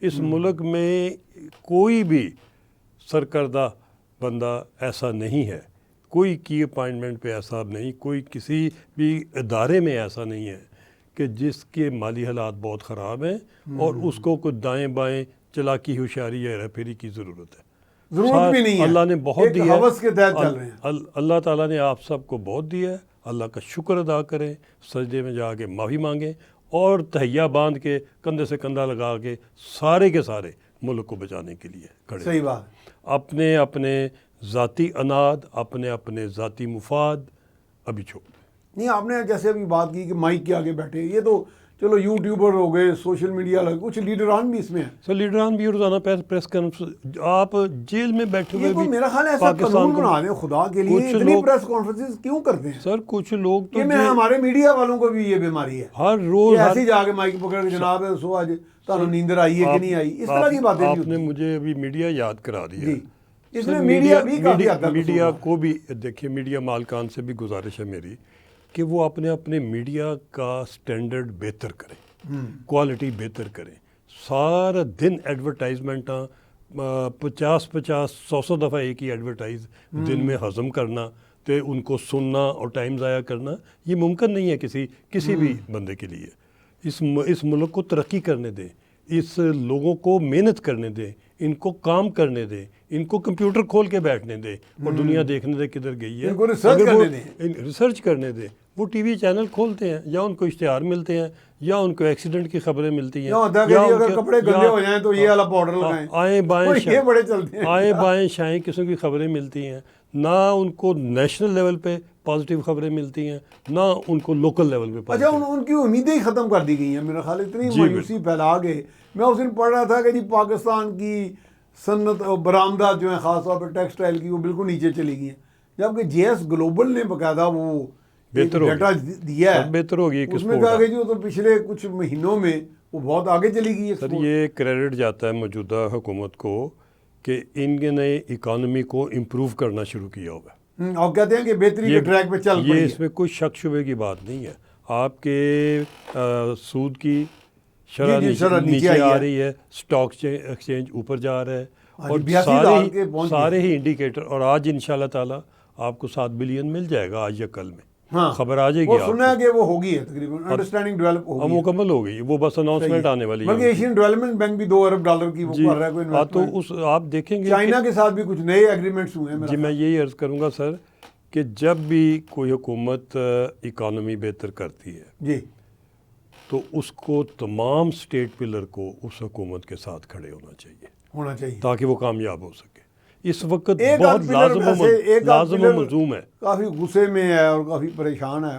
اس ملک میں کوئی بھی سرکردہ بندہ ایسا نہیں ہے، کوئی کی اپائنٹمنٹ پہ ایسا نہیں، کوئی کسی بھی ادارے میں ایسا نہیں ہے کہ جس کے مالی حالات بہت خراب ہیں اور اس کو کوئی دائیں بائیں چلاکی ہوشیاری یا ہیرا پھیری کی ضرورت ہے۔ ضرورت بھی نہیں ہے، اللہ نے بہت ایک دیا ہوس کے تحت چل رہے ہیں۔ اللہ تعالیٰ نے آپ سب کو بہت دیا ہے، اللہ کا شکر ادا کریں، سجدے میں جا کے معافی مانگیں اور تہیا باندھ کے کندھے سے کندھا لگا کے سارے کے سارے ملک کو بچانے کے لیے کھڑے۔ صحیح بات۔ اپنے اپنے ذاتی اناد، اپنے اپنے ذاتی مفاد ابھی چھوڑ دیں۔ نہیں، آپ نے جیسے ابھی بات کی کہ مائک کے آگے بیٹھے، یہ تو چلو یوٹیوبر ہو گئے، سوشل میڈیا لگے، کچھ لیڈران بھی اس میں ہیں۔ سر لیڈران بھی روزانہ پریس کانفرنس، آپ جیل میں بیٹھے ہوئے یہ تو بھی میرا خیال ہے ایسا قانون بنا دیں خدا کے لیے، کچھ اتنی لوگ- پریس کانفرنسز کیوں کرتے ہیں؟ سر کچھ لوگ تو یہ میں ہمارے میڈیا والوں کو بھی یہ بیماری ہے ہر کہ روز ایسے ہی جا کے مائک پکڑ کے جناب سو آج تانوں نیندر آئی ہے کہ نہیں آئی، اس طرح کی باتیں آپ نہیں نے ہوتی۔ مجھے ابھی میڈیا یاد کرا دیا۔ جی، اس سر میں میڈیا بھی کافی حد تک میڈیا قصور ہے۔ کو بھی دیکھیے، میڈیا مالکان سے بھی گزارش ہے میری کہ وہ اپنے اپنے میڈیا کا سٹینڈرڈ بہتر کریں، کوالٹی بہتر کریں۔ سارا دن ایڈورٹائزمنٹاں 50 دفعہ ایک ہی ایڈورٹائز دن میں ہضم کرنا تے ان کو سننا اور ٹائم ضائع کرنا، یہ ممکن نہیں ہے کسی بھی بندے کے لیے۔ اس ملک کو ترقی کرنے دیں، اس لوگوں کو محنت کرنے دیں، ان کو کام کرنے دیں، ان کو کمپیوٹر کھول کے بیٹھنے دیں اور دنیا دیکھنے دیں کدھر گئی ہے، ان کو ریسرچ اگر وہ کرنے دیں۔ ریسرچ کرنے دیں۔ وہ ٹی وی چینل کھولتے ہیں، یا ان کو اشتہار ملتے ہیں، یا ان کو ایکسیڈنٹ کی خبریں ملتی ہیں، یا ہوتا ہے کہ جی اگر کپڑے گندے ہو جائیں تو یہ والا پاؤڈر لگائیں، آئیں بائیں یہ بڑے چلتے ہیں۔ آئیں بائیں شائیں قسم کی خبریں ملتی ہیں، نہ ان کو نیشنل لیول پہ پازیٹیو خبریں ملتی ہیں، نہ ان کو لوکل لیول پہ اچھا، positive۔ ان کی امیدیں ہی ختم کر دی گئی ہیں میرا خیال، اتنی مایوسی پھیلا گئے۔ میں اس دن پڑھ رہا تھا کہ جی پاکستان کی صنعت برآمدات جو ہیں خاص طور پہ ٹیکسٹائل کی، وہ بالکل نیچے چلی گئی ہیں، جبکہ جی ایس گلوبل نے باقاعدہ وہ بہتر ہو ڈیٹا دیا ہے، بہتر ہو گئی اس میں کہا کہ جو تو پچھلے کچھ مہینوں میں وہ بہت آگے چلی گئی ہے۔ سر یہ کریڈٹ جاتا ہے موجودہ حکومت کو کہ ان نے اکانومی کو امپروو کرنا شروع کیا ہوا ہے۔ اور کہتے ہیں کہ بہتری کے ٹریک پہ چل پڑی یہ ہے۔ اس میں کوئی شک شبے کی بات نہیں ہے۔ آپ کے سود کی شرح نیچے آ رہی ہے، سٹاک ایکسچینج اوپر جا رہا ہے، اور 82,000 کے پہنچ سارے ہی انڈیکیٹر، اور آج انشاءاللہ تعالیٰ آپ کو 7 بلین مل جائے گا آج یا کل میں، ہاں خبر آ جائے گی وہ آپ سننا ہے کہ وہ ہوگی ہے تقریباً، انڈرسٹینڈنگ ڈیولپ کو، ہوگی ہے۔ مکمل ہو گئی، وہ بس اناؤنسمنٹ آنے والی بلکہ ہے۔ ایشین ڈیولپمنٹ بینک بھی $2 ارب کی وہ جی کر رہا ہے کوئی تو انویسٹمنٹ۔ آپ دیکھیں گے چائنا کے ساتھ بھی کچھ نئے ایگریمنٹس ہوئے ہیں جی میں یہی عرض کروں گا سر کہ جب بھی کوئی حکومت اکانومی بہتر کرتی ہے جی، تو اس کو تمام سٹیٹ پلر کو اس حکومت کے ساتھ کھڑے ہونا چاہیے تاکہ وہ کامیاب ہو سکے۔ اس وقت بہت لازم و ملزوم ہے۔ کافی غصے میں ہے اور کافی پریشان ہے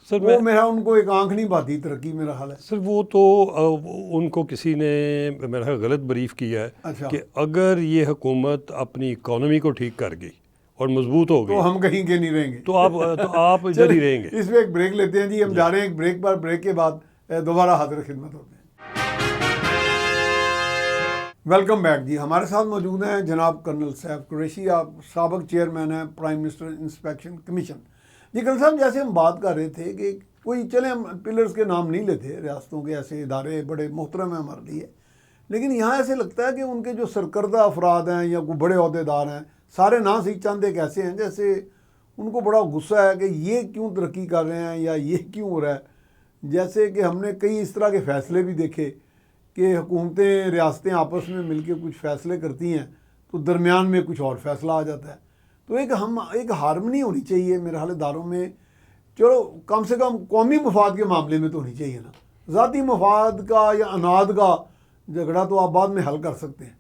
سر وہ میرا ان کو ایک آنکھ نہیں پاتی ترقی، میرا خیال ہے۔ سر وہ تو ان کو کسی نے میرا خیال غلط بریف کیا ہے اچھا، کہ اگر یہ حکومت اپنی اکانومی کو ٹھیک کر گئی اور مضبوط ہو گئی تو ہم کہیں کے نہیں رہیں گے، تو آپ ادھر ہی رہیں گے۔ اس میں ایک بریک لیتے ہیں جی، ہم جا رہے ہیں ایک بریک پر، بریک کے بعد دوبارہ حاضر خدمت ہوتے ہیں۔ ویلکم بیک جی، ہمارے ساتھ موجود ہیں جناب کرنل سیف قریشی، آپ سابق چیئرمین ہیں پرائم منسٹر انسپیکشن کمیشن۔ جی کرنل صاحب، جیسے ہم بات کر رہے تھے کہ کوئی چلیں ہم پلرز کے نام نہیں لیتے، ریاستوں کے ایسے ادارے بڑے محترم ہیں ہمارے لیے، لیکن یہاں ایسے لگتا ہے کہ ان کے جو سرکردہ افراد ہیں یا کوئی بڑے عہدیدار ہیں، سارے نہ صحیح چند ایک ایسے ہیں جیسے ان کو بڑا غصہ ہے کہ یہ کیوں ترقی کر رہے ہیں یا یہ کیوں ہو رہا ہے۔ جیسے کہ ہم نے کئی اس طرح کے فیصلے بھی دیکھے کہ حکومتیں ریاستیں آپس میں مل کے کچھ فیصلے کرتی ہیں تو درمیان میں کچھ اور فیصلہ آ جاتا ہے، تو ایک ہارمنی ہونی چاہیے میرے حال اداروں میں۔ چلو کم سے کم قومی مفاد کے معاملے میں تو ہونی چاہیے نا، ذاتی مفاد کا یا اناد کا جھگڑا تو آپ بعد میں حل کر سکتے ہیں،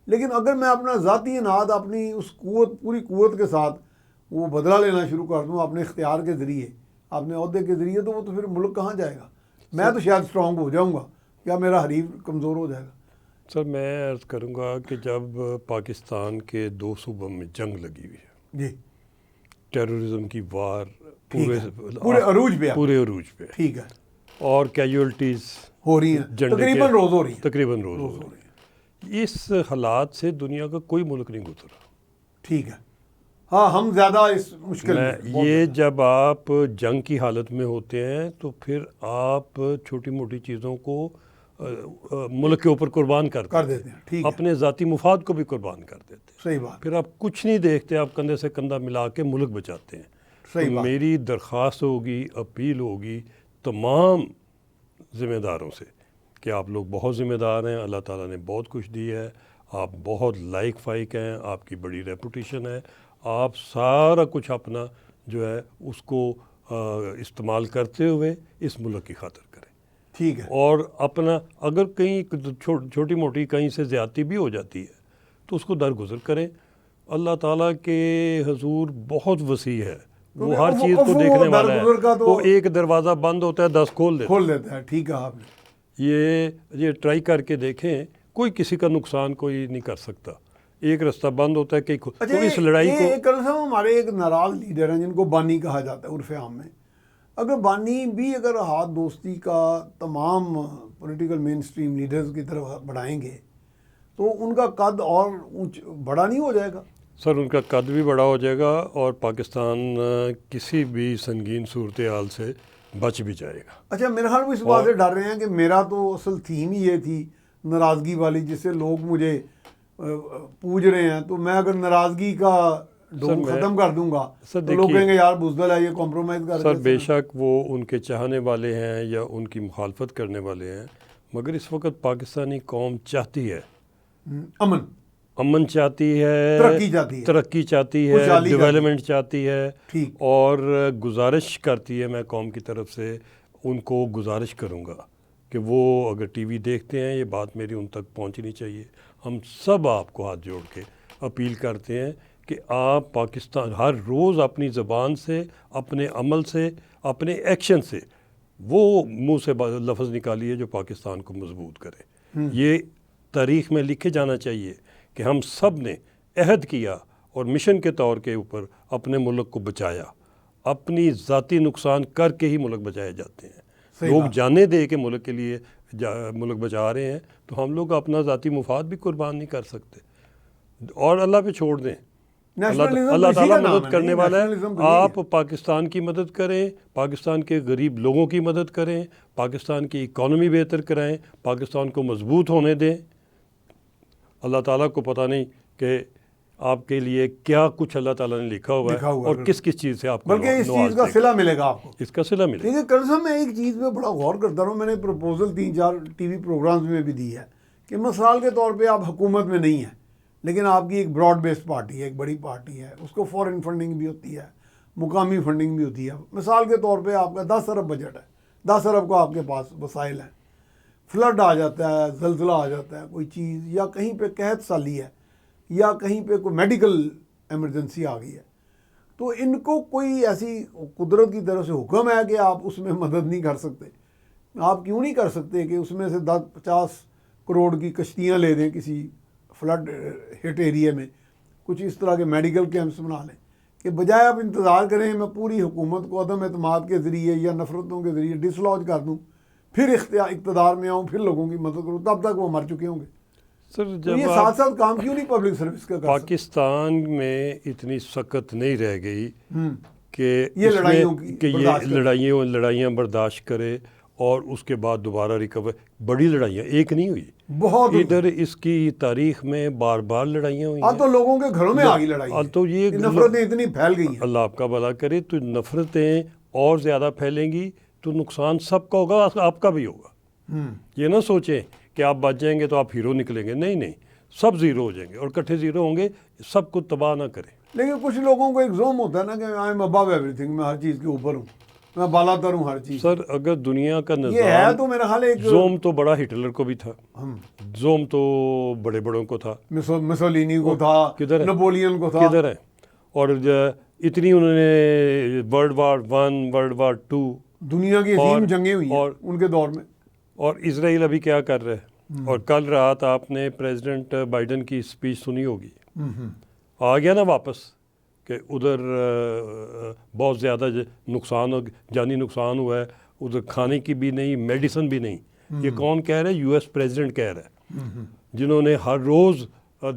لیکن اگر میں اپنا ذاتی اناد اپنی اس پوری قوت کے ساتھ وہ بدلہ لینا شروع کر دوں اپنے اختیار کے ذریعے، اپنے عہدے کے ذریعے، تو وہ تو پھر ملک کہاں جائے گا؟ میں تو شاید اسٹرانگ ہو جاؤں گا یا میرا حریف کمزور ہو جائے گا۔ سر میں عرض کروں گا کہ جب پاکستان کے 2 صوبوں میں جنگ لگی ہوئی ہے، جی، ٹیررزم کی وار پورے عروج پہ ٹھیک ہے، اور کیجولٹیز ہو رہی ہیں، تقریباً روز ہو رہی ہیں، تقریباً روز ہو رہی ہیں، اس حالات سے دنیا کا کوئی ملک نہیں گزرا۔ ٹھیک ہے، ہاں ہم زیادہ اس مشکل میں یہ جب آپ جنگ کی حالت میں ہوتے ہیں تو پھر آپ چھوٹی موٹی چیزوں کو ملک کے اوپر قربان کر دیتے ہیں، ٹھیک ہے، اپنے ذاتی مفاد کو بھی قربان کر دیتے ہیں. صحیح بات، پھر آپ کچھ نہیں دیکھتے، آپ کندھے سے کندھا ملا کے ملک بچاتے ہیں. صحیح تو بات. میری درخواست ہوگی، اپیل ہوگی تمام ذمہ داروں سے کہ آپ لوگ بہت ذمہ دار ہیں، اللہ تعالیٰ نے بہت کچھ دی ہے، آپ بہت لائق فائق ہیں، آپ کی بڑی ریپوٹیشن ہے، آپ سارا کچھ اپنا جو ہے اس کو استعمال کرتے ہوئے اس ملک کی خاطر کریں. ٹھیک ہے، اور اپنا اگر کہیں چھوٹی موٹی کہیں سے زیادتی بھی ہو جاتی ہے تو اس کو درگزر کریں. اللہ تعالیٰ کے حضور بہت وسیع ہے، وہ ہر چیز کو دیکھنے والا ہے. وہ ایک دروازہ بند ہوتا ہے 10 کھول دیتا ہے. ٹھیک ہے، آپ نے یہ ٹرائی کر کے دیکھیں، کوئی کسی کا نقصان کوئی نہیں کر سکتا. ایک رستہ بند ہوتا ہے کہ تو اس لڑائی کو ہمارے ایک ناراض لیڈر ہیں جن کو بانی کہا جاتا ہے عرف عام میں. اگر بانی بھی اگر ہاتھ دوستی کا تمام پولیٹیکل مین اسٹریم لیڈرز کی طرف بڑھائیں گے تو ان کا قد اور بڑا نہیں ہو جائے گا؟ سر ان کا قد بھی بڑا ہو جائے گا اور پاکستان کسی بھی سنگین صورتحال سے بچ بھی جائے گا. اچھا، میرے خیال میں اس بات سے ڈر رہے ہیں کہ میرا تو اصل تھیم ہی یہ تھی ناراضگی والی، جس سے لوگ مجھے پوج رہے ہیں. تو میں اگر ناراضگی کا ڈوم ختم کر دوں گا تو لوگ کہیں گے یار بزدل ہے، یہ کمپرومائز کر. سر بے شک وہ ان کے چاہنے والے ہیں یا ان کی مخالفت کرنے والے ہیں، مگر اس وقت پاکستانی قوم چاہتی ہے امن چاہتی ہے، ترقی چاہتی ہے، ڈیولپمنٹ چاہتی ہے. اور گزارش کرتی ہے، میں قوم کی طرف سے ان کو گزارش کروں گا کہ وہ اگر ٹی وی دیکھتے ہیں، یہ بات میری ان تک پہنچنی چاہیے. ہم سب آپ کو ہاتھ جوڑ کے اپیل کرتے ہیں کہ آپ پاکستان ہر روز اپنی زبان سے، اپنے عمل سے، اپنے ایکشن سے وہ منہ سے لفظ نکالیے جو پاکستان کو مضبوط کرے. یہ تاریخ میں لکھے جانا چاہیے کہ ہم سب نے عہد کیا اور مشن کے طور کے اوپر اپنے ملک کو بچایا. اپنی ذاتی نقصان کر کے ہی ملک بچائے جاتے ہیں. لوگ جانے دے کے ملک کے لیے ملک بچا رہے ہیں تو ہم لوگ اپنا ذاتی مفاد بھی قربان نہیں کر سکتے. اور اللہ پہ چھوڑ دیں، اللہ تعالیٰ مدد کرنے والا ہے. آپ پاکستان کی مدد کریں، پاکستان کے غریب لوگوں کی مدد کریں، پاکستان کی اکانومی بہتر کرائیں، پاکستان کو مضبوط ہونے دیں. اللہ تعالیٰ کو پتہ نہیں کہ آپ کے لیے کیا کچھ اللہ تعالیٰ نے لکھا ہوا ہے اور کس کس چیز سے آپ کو بلکہ اس چیز کا صلہ ملے گا آپ کو. اس کا صلہ ملے گا. دیکھیے کرن صاحب، میں ایک چیز پہ بڑا غور کرتا رہا ہوں. میں نے پروپوزل 3-4 ٹی وی پروگرامز میں بھی دی ہے کہ مثال کے طور پہ آپ حکومت میں نہیں ہیں لیکن آپ کی ایک براڈ بیسڈ پارٹی ہے، ایک بڑی پارٹی ہے، اس کو فورن فنڈنگ بھی ہوتی ہے، مقامی فنڈنگ بھی ہوتی ہے. مثال کے طور پہ آپ کا 10 ارب بجٹ ہے، 10 ارب کا آپ کے پاس وسائل ہیں. فلڈ آ جاتا ہے، زلزلہ آ جاتا ہے، کوئی چیز، یا کہیں پہ قحط سالی ہے، یا کہیں پہ کوئی میڈیکل ایمرجنسی آ گئی ہے، تو ان کو کوئی ایسی قدرت کی طرف سے حکم ہے کہ آپ اس میں مدد نہیں کر سکتے؟ آپ کیوں نہیں کر سکتے کہ اس میں سے 10-50 کروڑ کی کشتیاں لے دیں کسی فلڈ ہٹ ایریے میں، کچھ اس طرح کے میڈیکل کیمپس بنا لیں، کہ بجائے آپ انتظار کریں میں پوری حکومت کو عدم اعتماد کے ذریعے یا نفرتوں کے ذریعے ڈسلوج کر دوں، پھر اقتدار میں آؤں، پھر لوگوں کی مدد کروں، تب تک وہ مر چکے ہوں گے. سر جب یہ ساتھ ساتھ کام کیوں نہیں پبلک سروس کا کر پاکستان میں اتنی سخت نہیں رہ گئی کہ یہ لڑائیاں برداشت کرے اور اس کے بعد دوبارہ ریکور. بڑی لڑائیاں ایک نہیں ہوئی، بہت ادھر اس کی تاریخ میں بار بار لڑائیاں ہوئی ہیں. تو لوگوں کے گھروں میں آ گئی لڑائی، تو یہ نفرتیں اتنی پھیل گئی ہیں. اللہ آپ کا بھلا کرے. تو نفرتیں اور زیادہ پھیلیں گی تو نقصان سب کا ہوگا، آپ کا بھی ہوگا. یہ نہ سوچیں کہ آپ بچ جائیں گے تو آپ ہیرو نکلیں گے، نہیں، سب زیرو ہو جائیں گے اور کٹھے زیرو ہوں گے. سب کو تباہ نہ کریں. لیکن کچھ لوگوں کو ایک زوم ہوتا ہے نا کہ I am above everything, میں ہر چیز کے اوپر ہوں، میں بالا تر ہوں ہر چیز. سر اگر دنیا کا یہ ہے تو میرا خیال ایک زوم تو بڑا ہٹلر کو بھی تھا، زوم تو بڑے بڑوں کو تھا، مسولینی کو تھا، نپولین کو تھا، کدھر ہے. اور اتنی انہوں نے ورلڈ وار 1 ورلڈ وار 2 دنیا کی عظیم جنگیں ہوئی ہیں ان کے دور میں. اور اسرائیل ابھی کیا کر رہے ہیں. اور کل رات آپ نے پریزیڈنٹ بائیڈن کی اسپیچ سنی ہوگی، آ گیا نا واپس کہ ادھر بہت زیادہ نقصان، جانی نقصان ہوا ہے، ادھر کھانے کی بھی نہیں، میڈیسن بھی نہیں. یہ کون کہہ رہا ہے؟ یو ایس پریزیڈنٹ کہہ رہا ہے، جنہوں نے ہر روز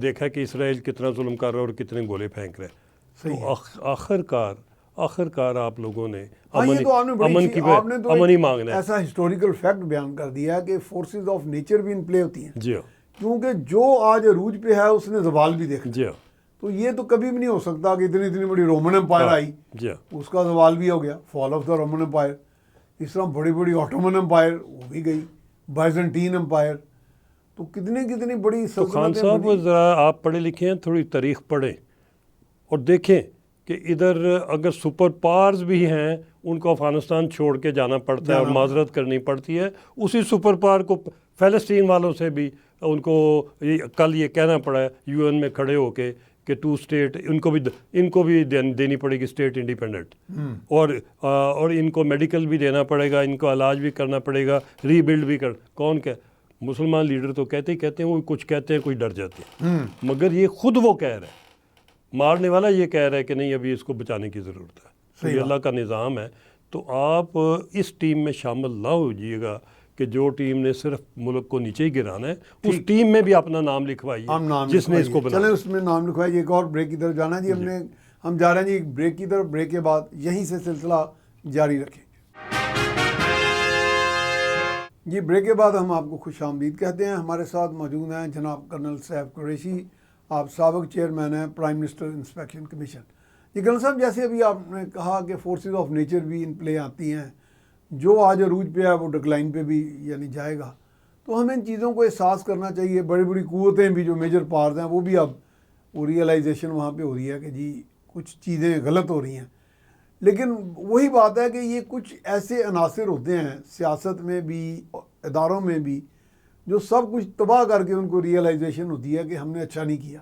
دیکھا کہ اسرائیل کتنا ظلم کر رہا ہے اور کتنے گولے پھینک رہے ہیں. تو آخر کار آخر کار آپ لوگوں نے ہاں یہ تو آپ نے بڑی امن چیز- کی آپ نے تو امن ہی ایک مانگنا ہے. ایسا ہسٹوریکل فیکٹ بیان کر دیا کہ فورسز آف نیچر بھی ان پلے ہوتی ہیں، جی ہاں کیونکہ جو آج عروج پہ ہے اس نے زوال بھی دیکھا. جی ہاں تو یہ تو کبھی بھی نہیں ہو سکتا کہ اتنی بڑی رومن امپائر آئی، جی ہاں اس کا زوال بھی ہو گیا، فال آف دا رومن امپائر. اس طرح بڑی بڑی آٹومن امپائر وہ بھی گئی، بائزنٹین امپائر، تو کتنی بڑی تو خان سلطنتیں صاحب بنی. ذرا آپ پڑھے لکھے ہیں، تھوڑی تاریخ پڑھیں اور دیکھیں کہ ادھر اگر سپر پاورز بھی ہیں ان کو افغانستان چھوڑ کے جانا پڑتا ہے اور معذرت کرنی پڑتی ہے. اسی سپر پاور کو فلسطین والوں سے بھی ان کو کل یہ کہنا پڑا ہے یو این میں کھڑے ہو کے کہ 2 اسٹیٹ ان کو بھی دینی پڑے گی اسٹیٹ انڈیپینڈنٹ، اور ان کو میڈیکل بھی دینا پڑے گا، ان کو علاج بھی کرنا پڑے گا، ری بلڈ بھی کون کہ مسلمان لیڈر تو کہتے ہی کہتے ہیں، وہ کچھ کہتے ہیں کوئی ڈر جاتے ہیں، مگر یہ خود وہ کہہ رہا ہے، مارنے والا یہ کہہ رہا ہے کہ نہیں ابھی اس کو بچانے کی ضرورت ہے. تو یہ اللہ کا نظام ہے. تو آپ اس ٹیم میں شامل نہ ہوجیے گا کہ جو ٹیم نے صرف ملک کو نیچے ہی گرانا ہے، اس ٹیم میں بھی اپنا نام لکھوائیے جس نے اس کو بنایا. چلیں اس میں نام لکھوائیے. ایک اور بریک کی طرف جانا ہے جی. ہم جا رہے ہیں جی ایک بریک کی طرف. بریک کے بعد یہیں سے سلسلہ جاری رکھیں جی. بریک کے بعد ہم آپ کو خوش آمدید کہتے ہیں. ہمارے ساتھ موجود ہیں جناب کرنل سیف قریشی، آپ سابق چیئرمین ہیں پرائم منسٹر انسپیکشن کمیشن. جی کرنل صاحب، جیسے ابھی آپ نے کہا کہ فورسز آف نیچر بھی ان پلے آتی ہیں، جو آج عروج پہ ہے وہ ڈکلائن پہ بھی یعنی جائے گا. تو ہمیں ان چیزوں کو احساس کرنا چاہیے. بڑی بڑی قوتیں بھی جو میجر پاورز ہیں وہ بھی اب وہ ریئلائزیشن وہاں پہ ہو رہی ہے کہ جی کچھ چیزیں غلط ہو رہی ہیں. لیکن وہی بات ہے کہ یہ کچھ ایسے عناصر ہوتے ہیں سیاست میں بھی اداروں میں بھی جو سب کچھ تباہ کر کے ان کو ریئلائزیشن ہوتی ہے کہ ہم نے اچھا نہیں کیا.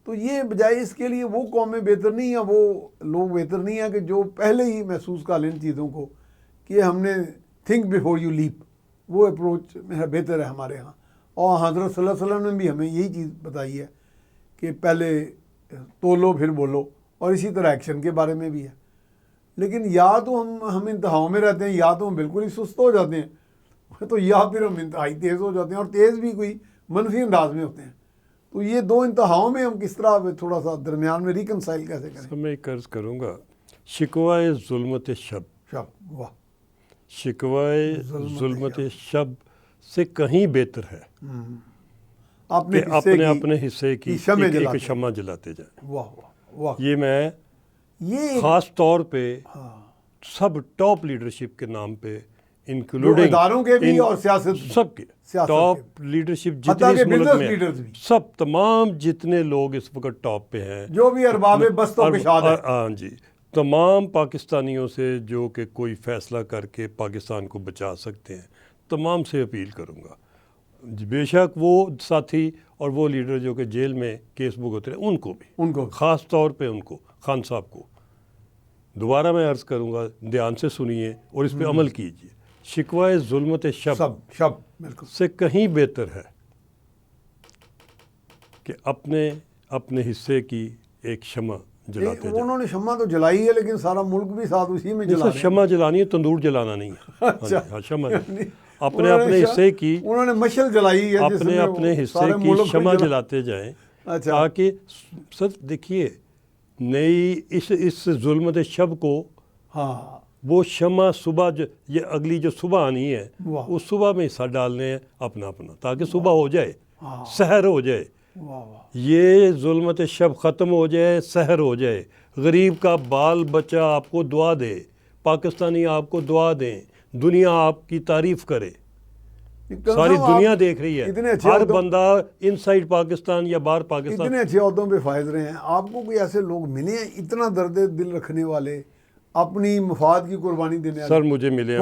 تو یہ بجائے اس کے لیے وہ قومیں بہتر نہیں ہیں، وہ لوگ بہتر نہیں ہیں کہ جو پہلے ہی محسوس کر لیں چیزوں کو کہ ہم نے تھنک بیفور یو لیپ، وہ اپروچ بہتر ہے ہمارے ہاں. اور حضرت صلی اللہ علیہ وسلم نے بھی ہمیں یہی چیز بتائی ہے کہ پہلے تولو پھر بولو، اور اسی طرح ایکشن کے بارے میں بھی ہے. لیکن یا تو ہم انتہاؤں میں رہتے ہیں، یا تو ہم بالکل ہی سست ہو جاتے ہیں، تو یا پھر ہم انتہائی تیز ہو جاتے ہیں، اور تیز بھی کوئی منفی انداز میں ہوتے ہیں. تو یہ دو انتہاؤں میں ہم کس طرح تھوڑا سا درمیان میں ریکنسائل کیسے کریں؟ میں ایک عرض کروں گا، شکوائے ظلمت شب، واہ، شکوائے ظلمت شب سے کہیں بہتر ہے کہ اپنے حصے کی ایک شمع جلاتے جائیں. واہ واہ. یہ میں خاص طور پہ سب ٹاپ لیڈرشپ کے نام پہ انکلوڈنگ اداروں کے بھی اور سیاست سب کے ٹاپ لیڈرشپ جتنے اس ملک میں سب تمام جتنے لوگ اس وقت ٹاپ پہ ہیں، جو بھی ارباب بست و کشاد ہیں، ہاں جی، تمام پاکستانیوں سے جو کہ کوئی فیصلہ کر کے پاکستان کو بچا سکتے ہیں، تمام سے اپیل کروں گا. بے شک وہ ساتھی اور وہ لیڈر جو کہ جیل میں کیس بک ہوتے ہیں ان کو بھی خاص طور پہ ان کو خان صاحب کو دوبارہ میں عرض کروں گا دھیان سے سنیے اور اس پہ عمل کیجیے. شکوائے ظلمت شب سے کہیں بہتر ہے کہ اپنے حصے کی ایک شمع جلاتے جائیں. انہوں نے شمع تو جلائی ہے لیکن سارا ملک بھی ساتھ اسی میں جلا رہے ہیں. شمع جلانی ہے، تندور جلانا نہیں ہے. شمع اپنے حصے کی، انہوں نے مشعل جلائی ہے، اپنے حصے کی شمع جلاتے جائیں. تاکہ سر دیکھیے نئی اس ظلمت شب کو، وہ شمع صبح یہ اگلی جو صبح آنی ہے اس صبح میں حصہ ڈالنے ہیں اپنا تاکہ صبح ہو جائے، سحر ہو جائے، یہ ظلمت شب ختم ہو جائے، سحر ہو جائے. غریب کا بال بچہ آپ کو دعا دے، پاکستانی آپ کو دعا دیں، دنیا آپ کی تعریف کرے. ساری دنیا دیکھ رہی ہے، ہر بندہ ان سائڈ پاکستان یا باہر پاکستان. اتنے اچھے عہدوں پہ فائز رہے ہیں. آپ کو کوئی ایسے لوگ ملے ہیں اتنا درد دل رکھنے والے، اپنی مفاد کی قربانی دینے والے؟ سر مجھے ملے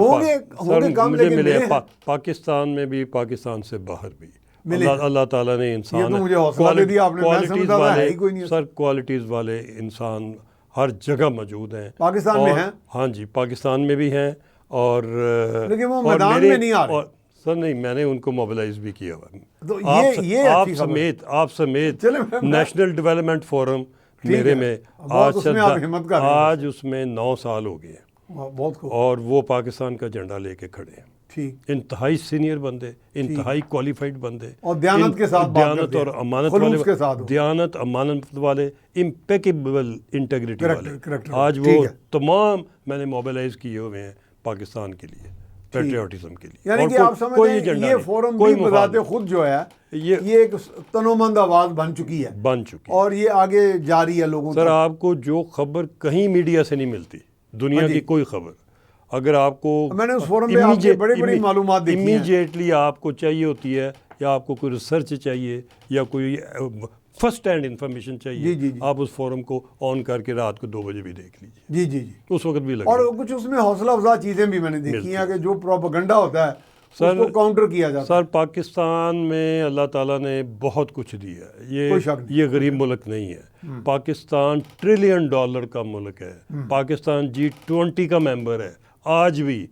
ہیں پاکستان میں بھی، پاکستان سے باہر بھی. اللہ تعالیٰ نے انسان سر کوالٹیز والے انسان ہر جگہ موجود ہیں. پاکستان میں ہیں؟ ہاں جی، پاکستان میں بھی ہیں. اور لیکن وہ میدان میں نہیں آ رہے. سر نہیں، میں نے ان کو موبلائز بھی کیا ہوا. آپ سمیت نیشنل ڈیولپمنٹ فورم میرے میں آج اس میں 9 سال ہو گئے ہیں، اور وہ پاکستان کا جھنڈا لے کے کھڑے ہیں. ٹھیک، انتہائی سینئر بندے، انتہائی کوالیفائڈ بندے، اور دیانت کے ساتھ بات دیانت کرتے اور ہیں، امانت خلوص والے، کے ساتھ ہو۔ دیانت امانت والے، امپیکیبل انٹیگریٹی والے، کریکٹر، آج وہ ٹھیک ہے۔ تمام میں نے موبیلائز کیے ہوئے ہیں پاکستان کے لیے، پیٹریوٹزم کے لیے، یعنی اور کہ آپ سمجھتے کوئی ہیں ایجنڈا یہ نہیں، فورم کوئی بھی مفاد بذات خود جو ہے یہ یہ ایک تنومند آواز بن چکی ہے، بن چکی ہے۔ اور یہ آگے جاری ہے لوگوں سر تک۔ آپ کو جو خبر کہیں میڈیا سے نہیں ملتی، دنیا جی۔ کی کوئی خبر، اگر آپ کو میں نے اس فورم پہ آپ کے بڑی معلومات دیکھی ہیں۔ امیجیٹلی آپ کو چاہیے ہوتی ہے، یا آپ کو کوئی ریسرچ چاہیے، یا کوئی فرسٹ ہینڈ انفارمیشن چاہیے، جی۔ آپ اس فورم کو آن کر کے رات کو 2 بجے بھی دیکھ لیجیے، جی جی جی۔ اس وقت بھی لگے اور کچھ اس میں حوصلہ افزا چیزیں بھی میں نے دیکھی ہیں کہ جو پروپیگنڈا ہوتا ہے اس کو کاؤنٹر کیا جاتا ہے۔ سر پاکستان میں اللہ تعالیٰ نے بہت کچھ دیا ہے، کوئی شک نہیں، یہ غریب ملک نہیں ہے، پاکستان $1 ٹریلین کا ملک ہے، پاکستان G20 کا ممبر ہے، آج بھی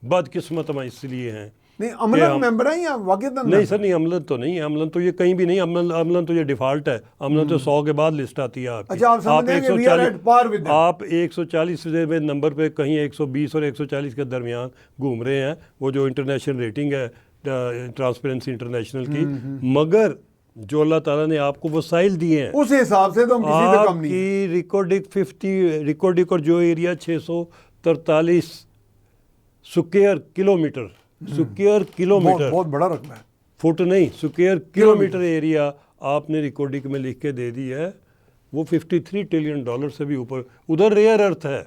بدقسمت ہم اس لیے ہیں۔ نہیں عملاً ممبر ہیں یا واقعتاً؟ نہیں سر، نہیں عملاً تو نہیں، عملاً تو یہ کہیں بھی نہیں، عملاً تو یہ ڈیفالٹ ہے، عملاً تو 100 کے بعد لسٹ آتی ہے آپ کی۔ اچھا، آپ سمجھتے ہیں کہ we are at par with them۔ آپ 140 نمبر پہ کہیں 120 اور 140 کے درمیان گھوم رہے ہیں، وہ جو انٹرنیشنل ریٹنگ ہے ٹرانسپیرنسی انٹرنیشنل کی، مگر جو اللہ تعالیٰ نے آپ کو وسائل دیے ہیں اس حساب سے تو ہم کسی سے کم نہیں ہیں۔ آپ کی ریکارڈک اور جو ایریا 643 سکوئر کلومیٹر بہت بڑا رقبہ ہے۔ فٹ نہیں، سکوئر کلومیٹر ایریا آپ نے ریکارڈک میں لکھ کے دے دی ہے، وہ $53 ٹریلین سے بھی اوپر۔ ادھر ریئر ارتھ ہے،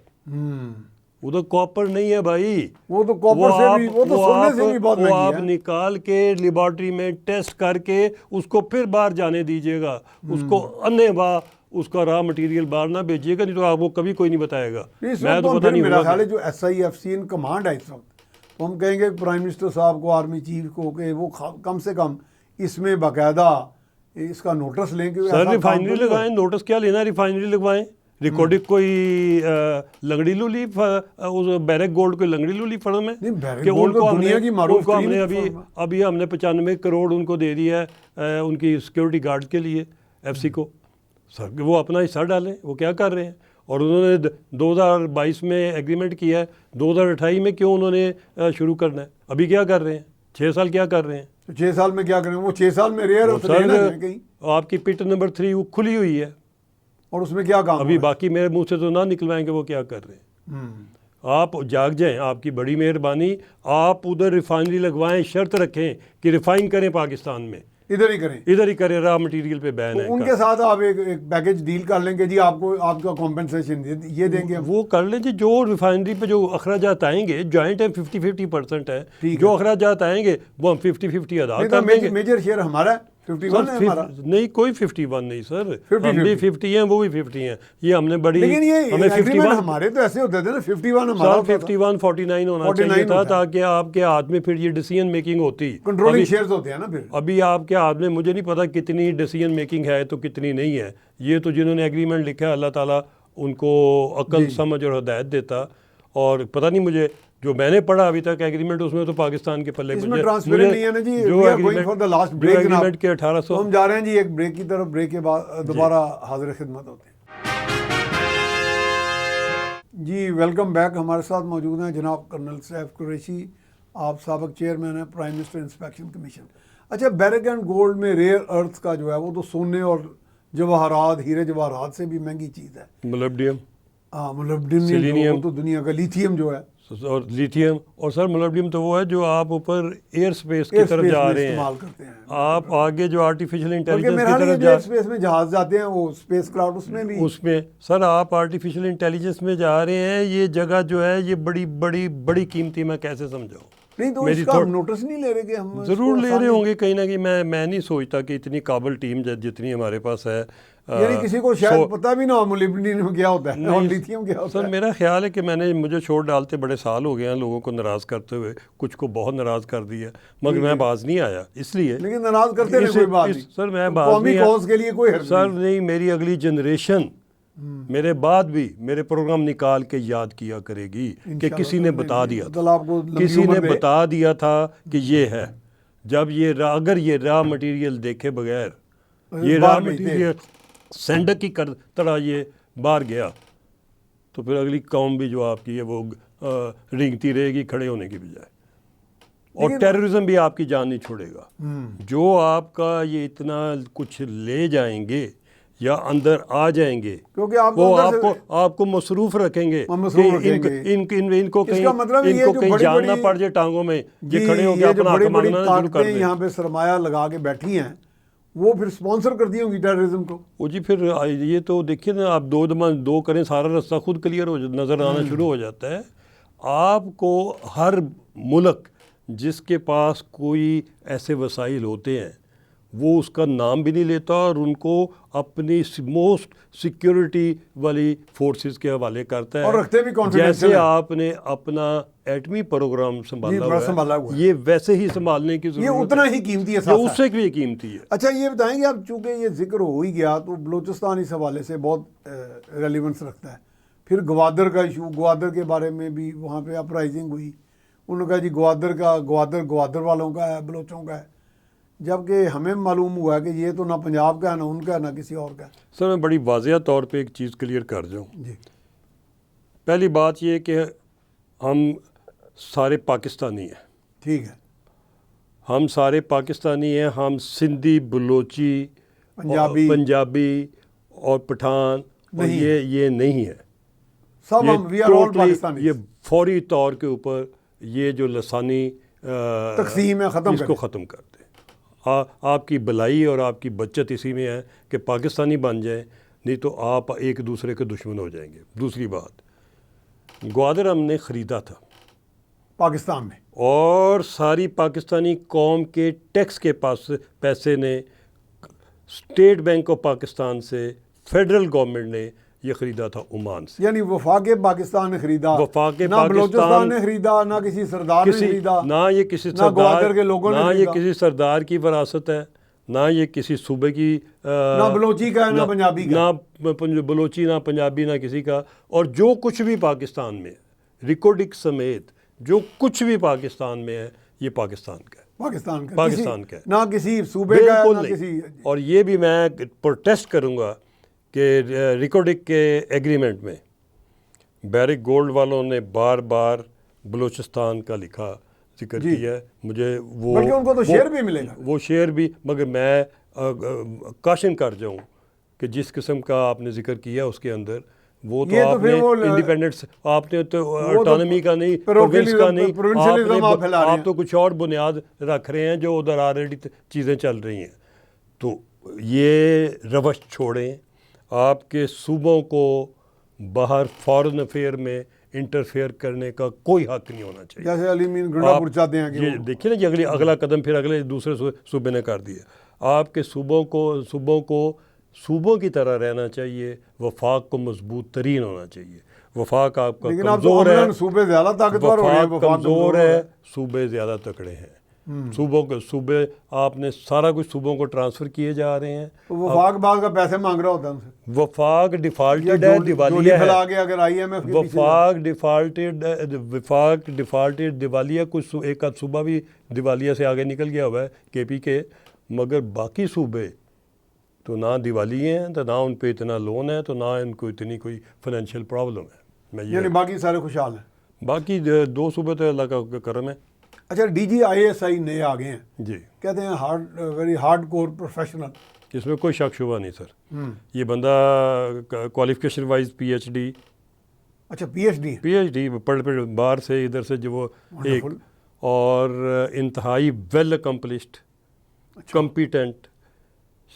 ادھر کاپر نہیں ہے بھائی، وہ تو کاپر سے بھی، وہ تو سونے سے بھی بہت وہ آپ مہنگی ہے۔ نکال کے لیبارٹری میں ٹیسٹ کر کے اس کو پھر باہر جانے دیجیے گا، اس کو انے باہ اس کا را مٹیریل باہر نہ بھیجیے گا، نہیں تو آپ کو کبھی کوئی نہیں بتائے گا۔ میں تو پتہ نہیں میرا ہوگا خیال ہے جو SIFC ان کمانڈ ہے اس وقت، تو ہم کہیں گے پرائم منسٹر صاحب کو، آرمی چیف کو، کہ وہ کم سے کم اس میں باقاعدہ اس کا نوٹس لیں کہ سر ریفائنری لگائیں، نوٹس کیا لینا، ریفائنری لگوائیں، ریکارڈک کوئی لنگڑی لولی بیرک گولڈ کوئی لنگڑی لولی فرم ہے کہ ان کو ہم نے ابھی ہم نے 95 کروڑ ان کو دے دیا ہے ان کی سیکورٹی گارڈ کے لیے، FC کو۔ سر وہ اپنا حصہ ڈالیں، وہ کیا کر رہے ہیں؟ اور انہوں نے 2022 میں ایگریمنٹ کیا ہے، 2028 میں کیوں انہوں نے شروع کرنا ہے؟ ابھی کیا کر رہے ہیں؟ 6 سال کیا کر رہے ہیں؟ 6 سال میں کیا کریں؟ وہ 6 سال میں ریئر سر آپ کی پٹ نمبر 3 وہ کھلی ہوئی ہے، اور اس میں کیا کام؟ ابھی باقی میرے منہ سے تو نہ نکلوائیں کہ وہ کیا کر رہے ہیں۔ آپ جاگ جائیں، آپ کی بڑی مہربانی، آپ ادھر ریفائنری لگوائیں، شرط رکھیں کہ ریفائن کریں پاکستان میں، ادھر ہی کریں، را مٹیریل پہ بین ہے۔ ان کے ساتھ آپ ایک پیکج ڈیل کر لیں گے، جی آپ کو آپ کا کمپنسیشن یہ دیں گے، وہ کر لیں جی، جو ریفائنری پہ جو اخراجات آئیں گے، جوائنٹ ہے 50% ہے، جو اخراجات آئیں گے وہ ہم 50 ادا کر دیں گے۔ میجر شیئر ہمارا ہے، 51 ہے ہمارا۔ نہیں کوئی 51 نہیں سر، ہم بھی 50 ہیں، وہ بھی 50 ہیں، یہ ہم نے بڑی، لیکن یہ ہمیں 51 ہمارے تو ایسے ہوتے تھے نا، 51 ہمارا ہوتا تھا، 51-49 ہونا چاہیے تھا، تاکہ آپ کے ہاتھ میں پھر یہ ڈیسیژن میکنگ ہوتی۔ کنٹرولنگ شیئرز ہوتے ہیں نا پھر۔ ابھی آپ کے ہاتھ میں مجھے نہیں پتا کتنی ڈیسیژن میکنگ ہے تو کتنی نہیں ہے، یہ تو جنہوں نے ایگریمنٹ لکھا ہے اللہ تعالیٰ ان کو عقل سمجھ اور ہدایت دیتا، اور پتہ نہیں مجھے جو میں نے پڑھا ابھی تک ایگریمنٹ، اس میں تو پاکستان کے پلے اس میں ٹرانسپیرنٹ نہیں ہے نا جی، we are going for the last break جناب، ایگریمنٹ کے 1800 ہم جا رہے ہیں جی ایک بریک کی طرف، بریک کے بعد دوبارہ حاضر خدمت ہوتے ہیں۔ جی ویلکم بیک، ہمارے ساتھ موجود ہیں جناب کرنل سیف قریشی، آپ سابق چیئرمین ہیں پرائم منسٹر انسپیکشن کمیشن۔ اچھا، بیرک اینڈ گولڈ میں ریئر ارتھ کا جو ہے وہ تو سونے اور جواہرات، ہیرے جواہرات سے بھی مہنگی چیز ہے، مولبڈیم، ہاں مولبڈیم، وہ تو دنیا کا لیتھیم جو ہے، اور لیتھیم، اور سر مولبڈیم تو وہ ہے جو آپ اوپر ایئر سپیس کی طرف جا رہے ہیں، آپ آگے جو آرٹیفیشل انٹیلیجنس کی طرف ایئر سپیس میں جہاز جاتے ہیں، وہ اسپیس کرافٹ، اس میں بھی، اس میں سر آپ آرٹیفیشل انٹیلیجنس میں جا رہے ہیں، یہ جگہ جو ہے یہ بڑی بڑی بڑی قیمتی، میں کیسے سمجھاؤں؟ نہیں تو اس کا ہم نوٹس نہیں لے رہے کہ ہم ضرور لے رہے ہوں گے کہیں نہ کہیں، میں نہیں سوچتا کہ اتنی قابل ٹیم جتنی ہمارے پاس ہے، یعنی کسی کو شاید پتہ بھی نہ ہو مولبڈیم میں کیا ہوتا ہے اور لیتھیم کیا ہوتا ہے۔ سر میرا خیال ہے کہ مجھے چھوڑ ڈالتے بڑے سال ہو گئے ہیں لوگوں کو ناراض کرتے ہوئے، کچھ کو بہت ناراض کر دیا، مگر میں باز نہیں آیا، اس لیے لیکن ناراض کرتے ہیں کوئی بات نہیں سر، میں باز قومی کوز کے لیے کوئی حرج سر نہیں، میری اگلی جنریشن میرے بعد بھی میرے پروگرام نکال کے یاد کیا کرے گی کہ کسی نے بتا دیا تھا، کسی نے بتا دیا تھا کہ یہ ہے، جب یہ اگر یہ را مٹیریل دیکھے بغیر یہ را مٹیریل سینڈک کی طرح یہ باہر گیا تو پھر اگلی قوم بھی جو آپ کی ہے وہ رینگتی رہے گی کھڑے ہونے کی بجائے۔ اور ٹیررزم بھی آپ کی جان نہیں چھوڑے گا. جو آپ کا یہ اتنا کچھ لے جائیں گے یا اندر آ جائیں گے کیونکہ وہ آپ کو مصروف رکھیں گے ان کو کہیں جاننا پڑ جائے ٹانگوں میں, یہ کھڑے ہو کے اپنا حق مانگنا شروع کر دیں. یہاں پہ سرمایہ لگا کے بیٹھی ہیں, وہ پھر سپانسر کرتی ہوں گی ٹیررزم کو. وہ جی پھر یہ تو دیکھیے نا, آپ دو کریں سارا رستہ خود کلیئر ہو نظر آنا شروع ہو جاتا ہے. آپ کو ہر ملک جس کے پاس کوئی ایسے وسائل ہوتے ہیں وہ اس کا نام بھی نہیں لیتا اور ان کو اپنی موسٹ سیکیورٹی والی فورسز کے حوالے کرتا ہے, اور رکھتے بھی کانفیڈینشل. جیسے آپ نے اپنا ایٹمی پروگرام سنبھالا ہوا ہے, یہ ویسے ہی سنبھالنے کی ضرورت ہے, یہ اتنا ہی قیمتی ہے, اس سے بھی قیمتی ہے. اچھا یہ بتائیں گے آپ, چونکہ یہ ذکر ہو ہی گیا تو بلوچستان اس حوالے سے بہت ریلیونس رکھتا ہے. پھر گوادر کا ایشو, گوادر کے بارے میں بھی وہاں پہ اپرائزنگ ہوئی, انہوں نے کہا جی گوادر والوں کا ہے, بلوچوں کا ہے, جبکہ ہمیں معلوم ہوا ہے کہ یہ تو نہ پنجاب کا ہے, نہ ان کا ہے, نہ کسی اور کا ہے. سر میں بڑی واضح طور پہ ایک چیز کلیئر کر جاؤں. جی. پہلی بات یہ کہ ہم سارے پاکستانی ہیں. ٹھیک ہے. ہم سارے پاکستانی ہیں, ہم سندھی, بلوچی, پنجابی اور پٹھان اور یہ نہیں ہے. سب ہم وی آر آل پاکستانی. یہ فوری طور کے اوپر یہ جو لسانی تقسیم ہے اس کو ختم کر دیں. آپ کی بلائی اور آپ کی بچت اسی میں ہے کہ پاکستانی بن جائیں, نہیں تو آپ ایک دوسرے کے دشمن ہو جائیں گے. دوسری بات, گوادر ہم نے خریدا تھا پاکستان میں, اور ساری پاکستانی قوم کے ٹیکس کے پاس پیسے نے اسٹیٹ بینک آف پاکستان سے, فیڈرل گورنمنٹ نے یہ خریدا تھا عمان سے. یعنی وفاق پاکستان نے خریدا, وفاق نہ بلوچستان نے خریدا, نہ کسی سردار نے خریدا, نہ یہ کسی گوادر کے لوگوں نے, نہ یہ کسی سردار کی وراثت ہے, نہ یہ کسی صوبے کی, نہ بلوچی کا ہے, نہ پنجابی کا, نہ بلوچی, نہ پنجابی, نہ کسی کا. اور جو کچھ بھی پاکستان میں ریکارڈنگ سمیت جو کچھ بھی پاکستان میں ہے یہ پاکستان کا ہے. پاکستان کا ہے, نہ کسی صوبے کا ہے, نہ کسی. اور یہ بھی میں پروٹیسٹ کروں گا کہ ریکارڈنگ کے ایگریمنٹ میں بیرک گولڈ والوں نے بار بار بلوچستان کا لکھا ذکر کیا ہے. مجھے وہ بلکہ ان کو تو شیئر بھی ملے گا, وہ شیئر بھی, مگر میں کاشن کر جاؤں کہ جس قسم کا آپ نے ذکر کیا اس کے اندر وہ تو آپ نے انڈیپینڈنس, آپ نے تو آٹونمی کا نہیں, پروونس کا نہیں, آپ تو کچھ اور بنیاد رکھ رہے ہیں جو ادھر آلریڈی چیزیں چل رہی ہیں. تو یہ روش چھوڑیں. آپ کے صوبوں کو باہر فارن افیئر میں انٹرفیئر کرنے کا کوئی حق نہیں ہونا چاہیے. جیسے علی مین گنڈا پور چاہتے ہیں کہ یہ دیکھیں نا جی اگلا قدم پھر اگلے دوسرے صوبے نے کر دیا. آپ کے صوبوں کو صوبوں کی طرح رہنا چاہیے, وفاق کو مضبوط ترین ہونا چاہیے. وفاق آپ کا کمزور ہے, صوبے زیادہ طاقتور ہو رہے ہیں, وفاق کمزور ہے, صوبے زیادہ تکڑے ہیں. صوبے آپ نے سارا کچھ صوبوں کو ٹرانسفر کیے جا رہے ہیں. وفاق بعد کا پیسے مانگ رہا ہوتا ہے ان سے. وفاق ڈیفالٹڈ ہے, دیوالیہ ہے. وفاق ڈیفالٹڈ دیوالیہ, کچھ ایک آدھ صوبہ بھی دیوالیہ سے آگے نکل گیا ہوا ہے کے پی کے, مگر باقی صوبے تو نہ دیوالی ہیں, تو نہ ان پہ اتنا لون ہے, تو نہ ان کو اتنی کوئی فائنینشیل پرابلم ہے. یعنی باقی سارے خوشحال ہیں. باقی دو صوبے تو اللہ کا کرم ہے. اچھا D G I S I نئے آ گئے ہیں جی, کہتے ہیں ویری ہارڈ کور پروفیشنل. اس میں کوئی شک شبہ نہیں سر. یہ بندہ qualification wise P H D, اچھا پی ایچ ڈی پڑھ باہر سے ادھر سے جو وہ ایک, اور انتہائی well accomplished, competent,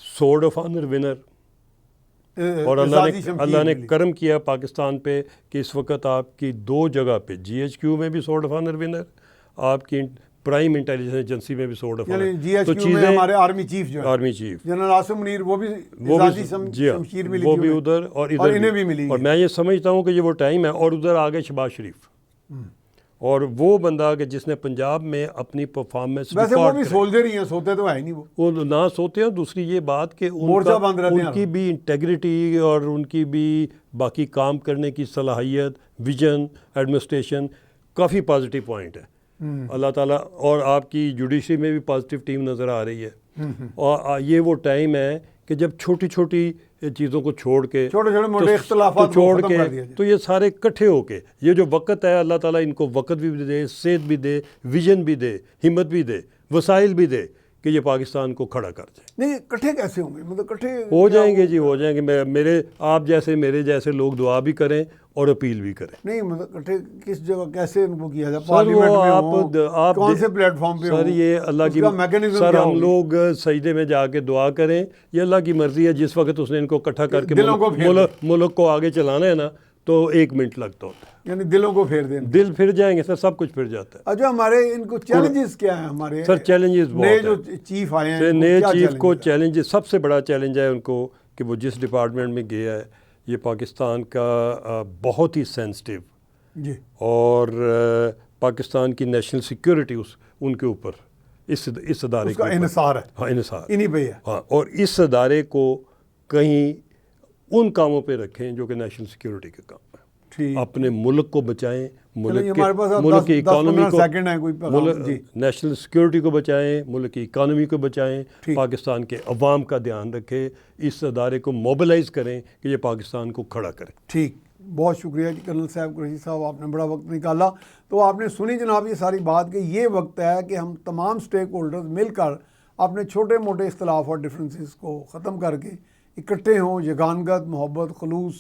sword of honour winner. اور اللہ نے کرم کیا پاکستان پہ کہ اس وقت آپ کی 2 جگہ پہ جی ایچ کیو میں بھی سورڈ آف آنر ونر, آپ کی پرائم انٹیلیجنس ایجنسی میں بھی sword of honour. G H Q میں ہمارے آرمی چیف جو جنرل عاصم منیر وہ بھی شمشیر ملی, وہ بھی ادھر اور انہیں بھی ملی. اور میں یہ سمجھتا ہوں کہ یہ وہ ٹائم ہے. اور ادھر آگے شہباز شریف, اور وہ بندہ کہ جس نے پنجاب میں اپنی پرفارمنس, ویسے وہ بھی سولجر ہی ہیں, سوتے تو ہے نہیں, وہ نہ سوتے ہیں. دوسری یہ بات کہ ان کی بھی انٹیگریٹی اور ان کی بھی باقی کام کرنے کی صلاحیت, ویژن, ایڈمنسٹریشن کافی پازیٹیو پوائنٹ ہے. اللہ تعالیٰ, اور آپ کی جوڈیشری میں بھی پازیٹیو ٹیم نظر آ رہی ہے. اور یہ وہ ٹائم ہے کہ جب چھوٹی چھوٹی یہ چیزوں کو چھوڑ کے چھوٹے چھوٹے موٹے اختلافات کو چھوڑ ختم کے کر دیا جائے. تو یہ سارے اکٹھے ہو کے یہ جو وقت ہے اللہ تعالیٰ ان کو وقت بھی دے، صحت بھی دے، ویژن بھی دے، ہمت بھی دے، وسائل بھی دے کہ یہ پاکستان کو کھڑا کر جائے. نہیں اکٹھے کیسے ہوں گے؟ مطلب اکٹھے ہو جائیں گے جی، ہو جائیں گے. میرے آپ جیسے میرے جیسے لوگ دعا بھی کریں اور اپیل بھی کریں. نہیں مطلب اکٹھے کس جگہ کیسے ان کو کیا جائے؟ سر پارلیمنٹ وہ میں آپ کون سے پلیٹ فارم پہ سر یہ اللہ کی سر ہم لوگ سجدے میں جا کے دعا کریں، یہ اللہ کی مرضی ہے. جس وقت اس نے ان کو اکٹھا کر کے ملک کو آگے چلانا ہے نا تو 1 منٹ لگتا ہوتا ہے. یعنی دلوں کو پھیر دیں. دل پھر جائیں گے سر، سب کچھ پھر جاتا ہے. اچھا ہمارے ان کو چیلنجز کیا ہیں؟ ہمارے سر چیلنجز نئے بہت جو ہیں. چیف آئے ہیں نئے چیف کو چیلنج، سب سے بڑا چیلنج ہے ان کو کہ وہ جس ڈپارٹمنٹ میں گیا ہے یہ پاکستان کا بہت ہی سینسٹیو جی اور پاکستان کی نیشنل سیکیورٹی ان کے اوپر اس ادارے کا انحصار ہے. ہاں انحصار انہی پہ ہے. ہاں، اور اس ادارے کو کہیں ان کاموں پہ رکھیں جو کہ نیشنل سیکیورٹی کے کام ہیں. ٹھیک. اپنے ملک کو بچائیں، ملک کی کی اکانومی کو، سیکنڈ ہے کوئی جی نیشنل سیکیورٹی کو بچائیں، ملک کی اکانومی کو بچائیں، پاکستان کے عوام کا دھیان رکھیں، اس ادارے کو موبلائز کریں کہ یہ پاکستان کو کھڑا کریں. ٹھیک. بہت شکریہ جی کرنل صاحب، قریشی صاحب، آپ نے بڑا وقت نکالا. تو آپ نے سنی جناب یہ ساری بات کہ یہ وقت ہے کہ ہم تمام سٹیک ہولڈرز مل کر اپنے چھوٹے موٹے اختلاف اور ڈفرینسز کو ختم کر کے اکٹھے ہوں، یگانگت، محبت، خلوص،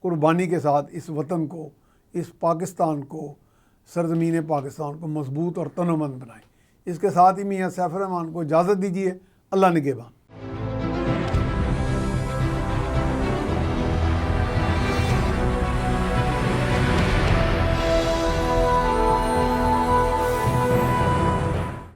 قربانی کے ساتھ اس وطن کو، اس پاکستان کو، سرزمین پاکستان کو مضبوط اور تنومند بنائیں. اس کے ساتھ ہی میاں سیف الرحمان کو اجازت دیجیے. اللہ نگہبان.